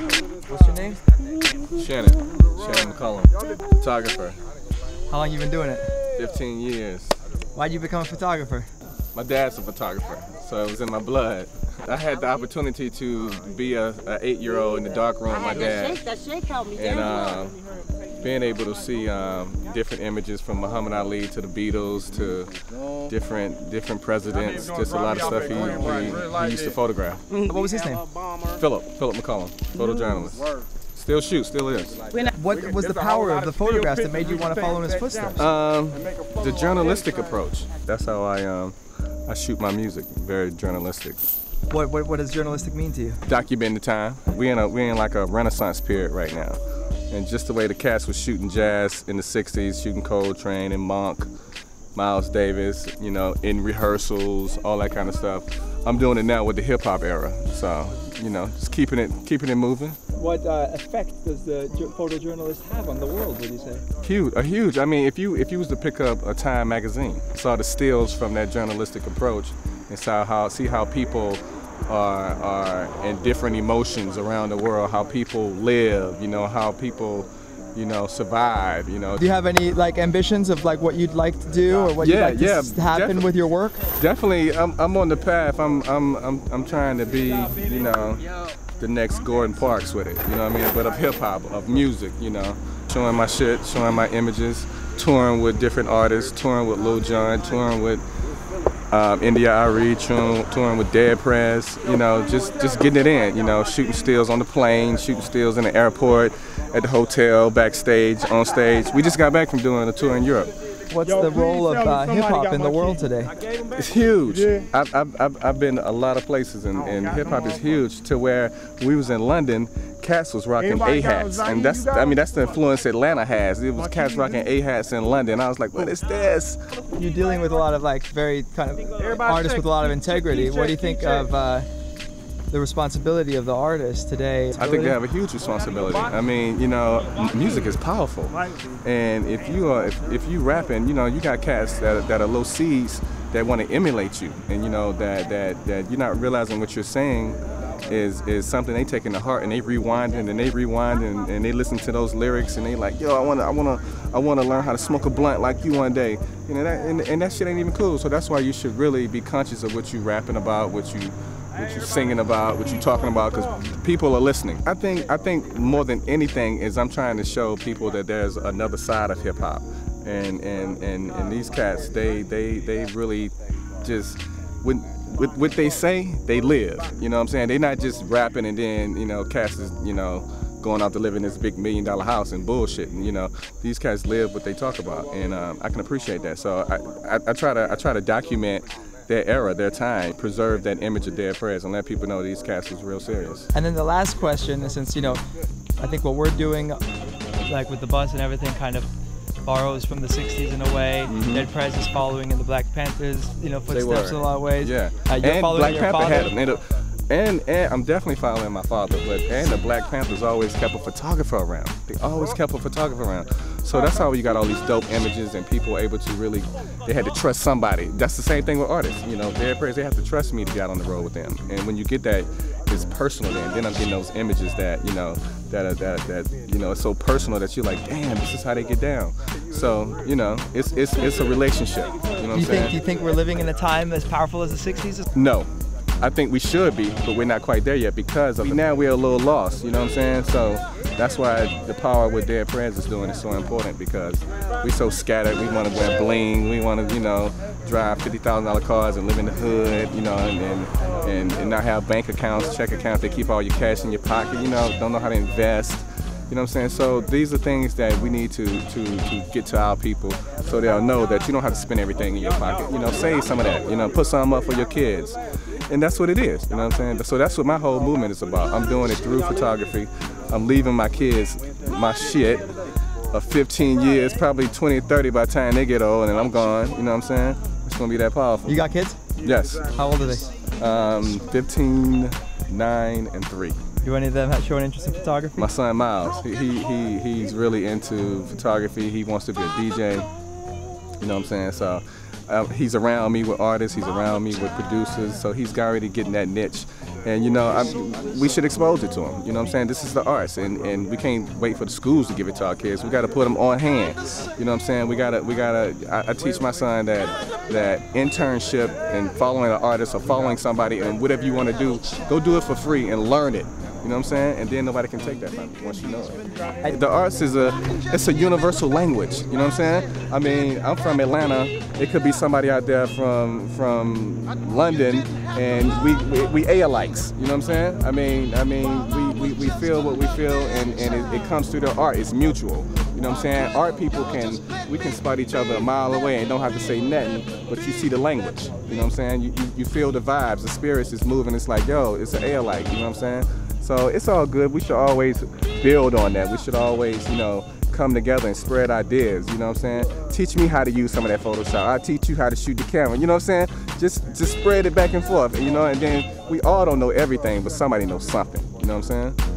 What's your name? Shannon Mccollum, photographer. How long you been doing it? 15 years. Why'd you become a photographer? My dad's a photographer, so it was in my blood. I had the opportunity to be a 8-year-old in the dark room with my dad, and being able to see different images from Muhammad Ali to the Beatles to different presidents, just a lot of stuff he used to photograph. What was his name? Philip Mccollum, photojournalist. Still shoots, still is. What was the power of the photographs that made you want to follow in his footsteps? The journalistic approach. That's how I shoot my music, very journalistic. What does journalistic mean to you? Documenting the time. We're in like a Renaissance period right now. And just the way the cats was shooting jazz in the 60s, shooting Coltrane and Monk, Miles Davis, you know, in rehearsals, all that kind of stuff. I'm doing it now with the hip hop era. So, you know, just keeping it moving. What effect does the photojournalist have on the world, would you say? Huge. I mean, if you was to pick up a Time magazine, saw the stills from that journalistic approach, and see how people are in different emotions around the world, how people live, you know, how people, you know, survive, you know. Do you have any like ambitions of like what you'd like to do or what you'd like to happen with your work? Definitely, I'm on the path. I'm trying to be, you know, the next Gordon Parks with it, you know what I mean? But of hip hop, of music, you know, showing my shit, showing my images, touring with different artists, touring with Lil Jon, touring with India Ari, touring with Dead Prez, you know, just getting it in, you know, shooting stills on the plane, shooting stills in the airport, at the hotel, backstage, on stage. We just got back from doing a tour in Europe. What's the role of hip-hop in the world today? It's huge. I've been a lot of places, and hip-hop is huge, to where we was in London, cats was rocking A-hats, and that's the influence Atlanta has. It was cats rocking A-hats in London. I was like, what is this? You're dealing with a lot of like very kind of artists with a lot of integrity. What do you think of the responsibility of the artist today? I think they have a huge responsibility. I mean, you know, music is powerful, and if you rapping, you know, you got cats that are little seeds that want to emulate you, and you know that you're not realizing what you're saying is something they take into heart, and they rewind and they listen to those lyrics, and they like, yo, I wanna learn how to smoke a blunt like you one day, you know, and that shit ain't even cool. So that's why you should really be conscious of what you rapping about, what you singing about, what you talking about, because people are listening. I think more than anything is I'm trying to show people that there's another side of hip hop, and these cats, they really just, what they say, they live. You know what I'm saying? They're not just rapping and then, you know, cats is, you know, going out to live in this big $1 million house and bullshit. And, you know, these cats live what they talk about, and I can appreciate that. So I try to document their era, their time, preserve that image of Dead Prez, and let people know these cats is real serious. And then the last question, since, you know, I think what we're doing, like with the bus and everything, kind of borrows from the 60s in a way. Dead Prez is following in the Black Panthers, you know, footsteps in a lot of ways. Yeah. You're and following Black your Panther father. had them. And I'm definitely following my father, and the Black Panthers always kept a photographer around. They always kept a photographer around. So that's how you got all these dope images, and people able to really, they had to trust somebody. That's the same thing with artists. You know, Dead Prez, they have to trust me to get on the road with them. And when you get that, it's personal then I'm getting those images that, you know, that you know, it's so personal that you're like, damn, this is how they get down. So, you know, it's a relationship. You know what I'm saying? Do you think we're living in a time as powerful as the 60s? No. I think we should be, but we're not quite there yet because now we're a little lost, you know what I'm saying? So that's why the power what Dead Prez is doing is so important, because we're so scattered. We want to wear bling, we want to, you know, drive $50,000 cars and live in the hood, you know, and not have bank accounts, check accounts. They keep all your cash in your pocket, you know, don't know how to invest. You know what I'm saying? So these are things that we need to get to our people, so they'll know that you don't have to spend everything in your pocket. You know, save some of that, you know, put some up for your kids. And that's what it is, you know what I'm saying? So that's what my whole movement is about. I'm doing it through photography. I'm leaving my kids my shit of 15 years, probably 20, 30 by the time they get old and I'm gone, you know what I'm saying? It's gonna be that powerful. You got kids? Yes. How old are they? 15, 9, and 3. Do any of them show an interest in photography? My son Miles, he's really into photography. He wants to be a DJ, you know what I'm saying? So he's around me with artists, he's around me with producers, so he's already getting that niche. And you know, we should expose it to them. You know what I'm saying? This is the arts, and we can't wait for the schools to give it to our kids. We got to put them on hand. You know what I'm saying? We gotta. I teach my son that internship and following an artist or following somebody and whatever you want to do, go do it for free and learn it. You know what I'm saying? And then nobody can take that from you once you know it. The arts is it's a universal language. You know what I'm saying? I mean, I'm from Atlanta. It could be somebody out there from London, and we alikes. You know what I'm saying? I mean, we feel what we feel, and it comes through the art. It's mutual. You know what I'm saying? Art people we can spot each other a mile away and don't have to say nothing, but you see the language. You know what I'm saying? You feel the vibes, the spirits is moving. It's like, yo, it's an alike. You know what I'm saying? So it's all good. We should always build on that. We should always, you know, come together and spread ideas. You know what I'm saying? Teach me how to use some of that Photoshop. I'll teach you how to shoot the camera. You know what I'm saying? Just spread it back and forth. You know, and then we all don't know everything, but somebody knows something. You know what I'm saying?